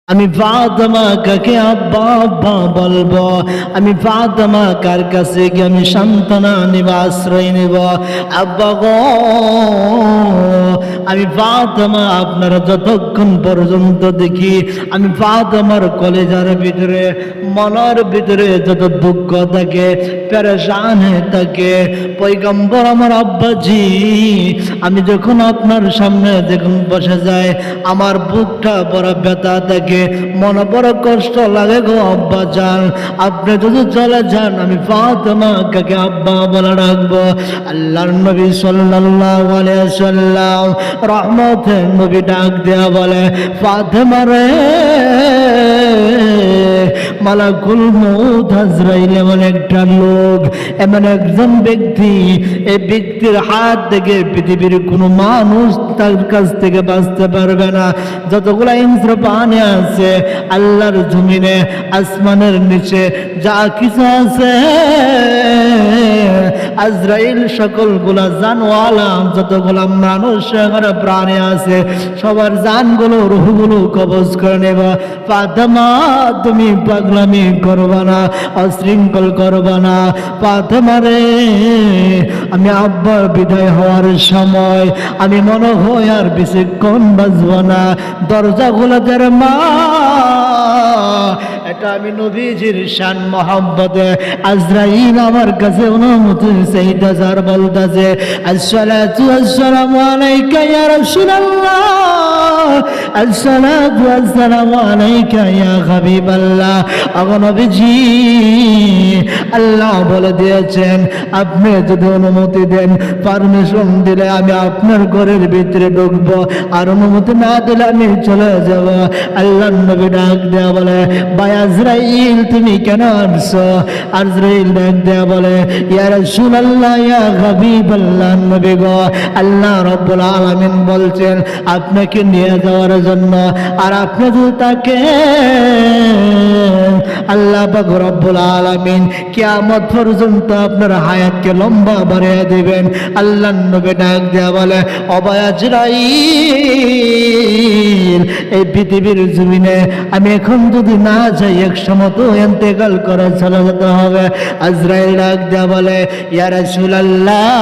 আমি ফাতেমা কাকে আব্বা আব্বা বলবো? আমি ফাতেমা কার কাছে গিয়ে আমি সান্ত্বনা নিব, আশ্রয় নিব? আব্বা গো, আমি ফাতেমা আপনারা যতক্ষণ পর্যন্ত দেখি আমি ফাতেমার কলেজার ভিতরে মনের ভিতরে যত দুঃখ থাকে, পেরেশান থাকে, পয়গম্বর আমার আব্বাজি আমি যখন আপনার সামনে যখন বসে যায় আমার বুকটা বড় ব্যথা থাকে, মনে বড় কষ্ট লাগে গো আব্বা যান, আপনি যদি চলে যান আমি ফাতেমা কাকে আব্বা বলে রাখবো? আল্লাহর নবী সাল্লাল্লাহু আলাইহি ওয়াসাল্লাম রহমতের নবী ডাক দেয়া বলে, ফাতেমা রে, মালাকুল মউত আজরাইল এমন একটা লোক, এমন একজন ব্যক্তি, এই ব্যক্তির হাত থেকে পৃথিবীর কোনো মানুষ তার কাছ থেকে বাঁচতে পারবে না। যতগুলা ইন্দ্র পানে আছে আল্লাহর জমিনে আসমানের নিচে যা কিছু আছে, আজরাইল সকলগুলা জানওয়ালা যতগুলা মানুষ এখানে প্রাণী আছে সবার জানগুলো রুহগুলো কবজ করে নেবা। ফাতেমা তুমি পাগলামি করবা না, অশৃঙ্খল করবা না। ফাতেমা রে, আমি আব্বার বিদায় হওয়ার সময় আমি মনে হয় আর বেশিক্ষণ বাঁচব না, দরজাগুলো দের মা, এটা আমি নবীজির শান মহব্বতে আজরাইল আমার কাছে অনুমতি চাইতে যার বলতেছে, আসসালাতু আসসালামু আলাইকা ইয়া রাসূলুল্লাহ, আসসালাতু আসসালামু আলাইকা ইয়া হাবিবাল্লাহ। ওগো নবীজি, আল্লাহ বলে দিয়েছেন আপনি যদি অনুমতি দেন, পারমিশন দিলে আমি আপনার ঘরের ভিতরে ঢুকবো, আর অনুমতি না দিলে আমি চলে যাব। আল্লাহ নবী ডাক দেয়া বলে, ভাই আজরাইল তুমি কেন আসছো? আজরাইল ডাক দেয়া বলে, ইয়া রাসূলুল্লাহ ইয়া হাবিবাল্লাহ, নবী গো, আল্লাহ রাব্বুল আলামিন বলছেন আপনাকে নিয়ে যাওয়ার জন্য, আর আপনি যদি তাকে আল্লাহ পাক রব্বুল আলামিন কিয়ামত পর্যন্ত আপনার হায়াতকে লম্বা বাড়িয়ে দিবেন। আল্লাহ নবী ডাক দেয়া বলে, ও ভাই আজরাইল, এই পৃথিবীর জমিনে আমি এখন যদি না যাই এক সময় তো ইন্তেকাল করে চলে যেতে হবে। আজরাইল ডাক দেয়া বলে, ইয়া রাসূলুল্লাহ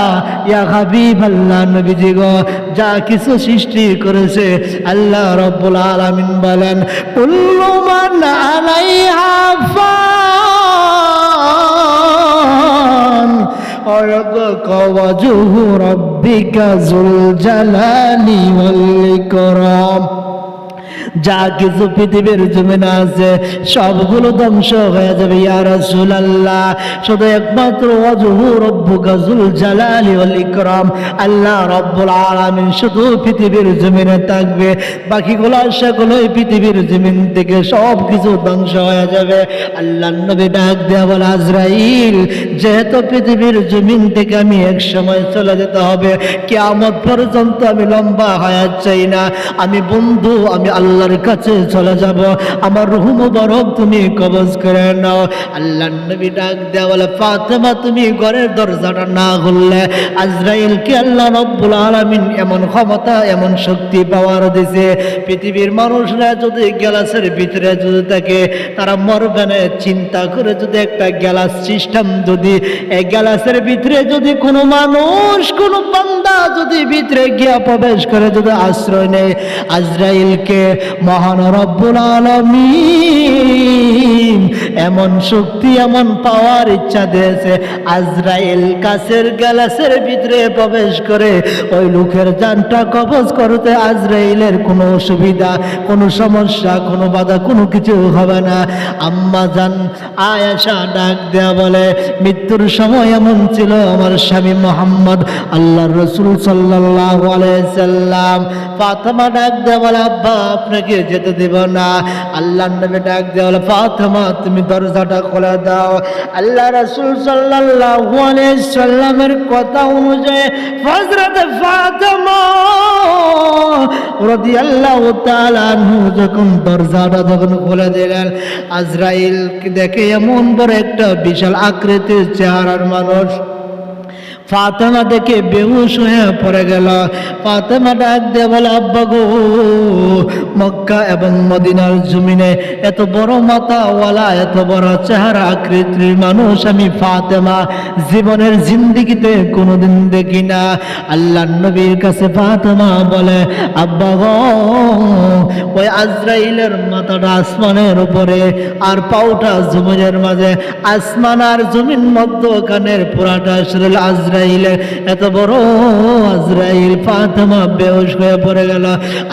ইয়া হাবিবাল্লাহ, নবীজি গো, যা কিছু সৃষ্টি করেছে আল্লাহ রাব্বুল আলামিন বলেন, কুল্লু মান আলাইহা ফান ওয়ায়াবকা ওয়াজহু রাব্বিকা যুল জালালি ওয়াল ইকরাম। যা কিছু পৃথিবীর জমিনে আছে সবগুলো ধ্বংস হয়ে যাবে ইয়া রাসূলুল্লাহ, শুধু একমাত্র ওয়াজহু রাব্বুকা যুল জালালি ওয়াল ইকরাম, আল্লাহ রাব্বুল আলামিন শুধু পৃথিবীর জমিনে থাকবে, বাকিগুলো সেগুলোই পৃথিবীর জমিন থেকে সব কিছু ধ্বংস হয়ে যাবে। আল্লাহ নবী ডাক দেয়া বলে, আজরাইল যেহেতু পৃথিবীর জমিন থেকে আমি এক সময় চলে যেতে হবে, কিয়ামত পর্যন্ত আমি লম্বা হায়াত চাই না, আমি বন্ধু আমি আল্লাহর কাছে চলে যাব, আমার রূহ মুবারক তুমি কবজ করে নাও। আল্লাহর নবী ডাক দেয়া বলে, ফাতেমা তুমি ঘরের দরজাটা না খুললে আজরাইলকে আল্লাহ রাব্বুল আলামিন এমন ক্ষমতা এমন শক্তি পাওয়ার দিয়েছে, পৃথিবীর মানুষরা যদি গ্যালাসের ভিতরে যদি থাকে তারা মরবে না। চিন্তা করে যদি একটা গ্যালাস সিস্টেম, যদি এই গ্যালাসের ভিতরে যদি কোনো মানুষ কোনো বান্দা যদি ভিতরে গিয়া প্রবেশ করে যদি আশ্রয় নেয়, আজরাইলকে মহান রব্বুল আলামিন এমন শক্তি এমন পাওয়ার ইচ্ছা দিয়েছে, আজরাইল কাছের গ্যালাসের ভিতরে প্রবেশ করে ওই লোকের জানটা কবজ করতে আজরাইলের কোনো অসুবিধা কোনো সমস্যা কোনো বাধা কোনো কিছু হবে না। আম্মা জান আয়েশা ডাক দেয়া বলে, মৃত্যুর সময় এমন ছিল আমার স্বামী মুহাম্মদ আল্লাহর রাসূল সাল্লাল্লাহু আলাইহি সাল্লাম, ফাতেমা ডাক দেয়া বলে, আব্বা আপনাকে যেতে দেব না। আল্লাহর নবী ডাক দেয়া বলে, ফাতেমা তুমি দরজাটা খুলে দাও। আল্লাহ রাসূল সাল্লাল্লাহু আলাইহি সাল্লামের কথা অনুযায়ী হযরত ফাতেমা রাদিয়াল্লাহু তাআলা আনহু যখন দরজাটা যখন খুলে দিলেন, আজরাইল দেখে এমন বড় একটা বিশাল আকৃতির চেহারার মানুষ, ফাতেমা দেখে বেহুশ হয়ে পড়ে গেল। ফাতেমা ডাক দিয়ে বলে, আব্বা গো, মক্কা এবং মদিনার জমিনে এত বড় মাথাওয়ালা, এত বড় চেহারা আকৃতির মানুষ আমি ফাতেমা জীবনের জিন্দেগিতে কোনোদিন দেখি না। আল্লাহর নবীর কাছে ফাতেমা বলে, আব্বা গো, ওই আজরাইলের মাথাটা আসমানের উপরে আর পাউটা জমিনের মাঝে, আসমান আর জমিন মধ্যখানের পুরাটা শরীর আজরাইলে, এত বড় আজরাইল। ফাতেমা বেহুশ হয়ে পড়ে গেল।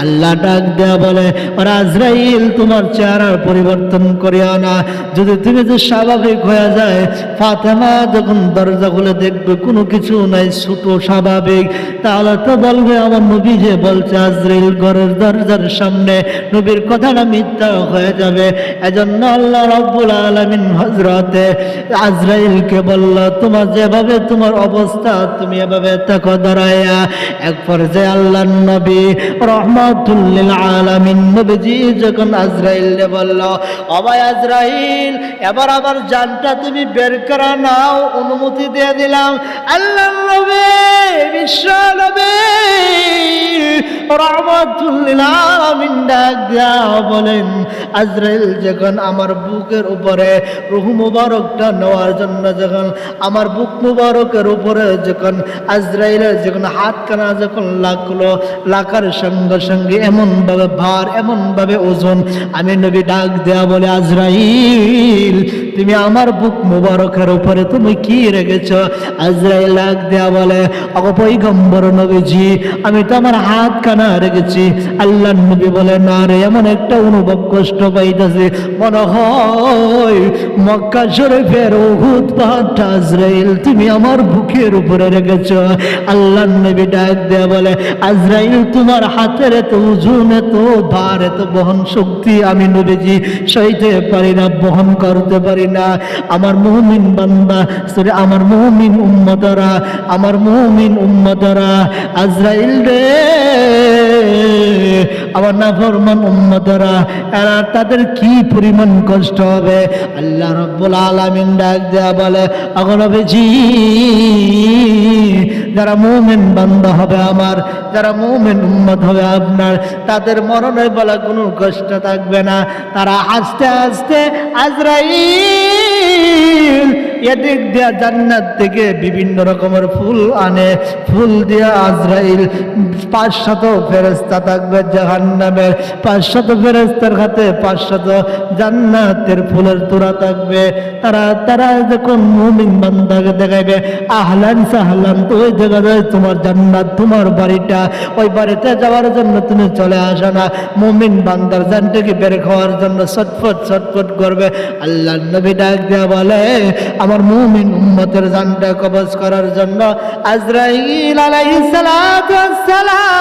আল্লাহ ডাক দেয়া বলে, আর আজরাইল তোমার চেহারার পরিবর্তন করিও না, যদি তুমি যে স্বাভাবিক হয়ে যায়। ফাতেমা যখন দরজা খুলে দেখবে কোনো কিছু নাই, ছোট স্বাভাবিক, তাহলে তো বলবে আমার নবী যে বলছে আজরাইল ঘরের দরজার সামনে, নবীর কথাটা মিথ্যা হয়ে যাবে। এজন্য আল্লাহ রাব্বুল আলামিন হযরতে আজরাইলকে বলল, তোমার যেভাবে তোমার অবস্থা তুমি এভাবে থাকো দাঁড়ায়া। এক পর্যায়ে আল্লাহর নবী রাহমাতুল লিল আলামিন নবীজি যখন আজরাইলকে বলল, ও ভাই আজরাইল, এবার আবার জানটা তুমি বের করে নাও, অনুমতি দিয়ে দিলাম। আল্লাহর নবী বিশ্ব নবী রাহমাতুল লিল আলামিন ডাক দিয়া বলেন, আজরাইল যখন আমার বুকের উপরে রূহ মুবারকটা নেওয়ার জন্য, যখন আমার বুক মুবারকের উপরে যখন আজরাইলের যখন হাতখানা যখন লাগলো, লাগার সঙ্গে সঙ্গে এমন ভাবে ভার, এমন ভাবে ওজন, আমি নবী ডাক দেয়া বলে, আজরাইল তুমি আমার বুক মুবারকের উপরে তুমি কি রেখেছ? আজরাইল ডাক দেয়া বলে, ওগো পয়গম্বর নবীজি, আমি তো আমার হাতখানা রেখেছি। আল্লাহর নবী বলে, না রে, এমন একটা অনুভব কষ্ট পাইতেছে, মনে হয় মক্কা শরীফের উহুদ পাহাড়টা আজরাইল তুমি আমার বুকের উপরে রেখেছ। আল্লাহর নবী ডাক দেয়া বলে, আজরাইল তোমার হাতের এত ওজন, এত ভার, এত বহন শক্তি আমি নবীজি সইতে পারি না, বহন করতে পারি না। আমার মুমিন বান্দা, সরি আমার মুমিন উম্মতরা, আমার মুমিন উম্মতরা, আজরাইল রে, আমার নাফরমান উম্মতরা, এরা তাদের কি পরিমাণ কষ্ট হবে। আল্লাহ রাব্বুল আলামিন ডাক দেয়া বলে, ওগো নবীজি, যারা মুমিন বান্দা হবে আমার, যারা মুমিন উম্মত হবে আপনার, তাদের মরণের বেলা কোনো কষ্ট থাকবে না। তারা আস্তে আস্তে আজরাইল এদিক দিয়া জান্নাত থেকে বিভিন্ন রকমের ফুল আনে, ফুল দিয়া আজরাইল 500 ফেরেশতা থাকবে জাহান্নামের, 500 ফেরেশতার হাতে 500 জান্নাতের ফুলের তোড়া থাকবে। তারা যখন মুমিন বান্দাকে দেখাইবে, আহলান সাহলান, তো ওই জায়গায় তোমার জান্নাত, তোমার বাড়িটা, ওই বাড়িতে যাওয়ার জন্য তুমি চলে আসো না। মুমিন বান্দার জানটাকে বের খাওয়ার জন্য ছটফট ছটফট করবে। আল্লাহর নবী ডাক দেয়া বলে, আমার মুমিন উম্মতের জানটা কবজ করার জন্য আজরাইল আলাইহিস সালাতু ওয়াস সালাম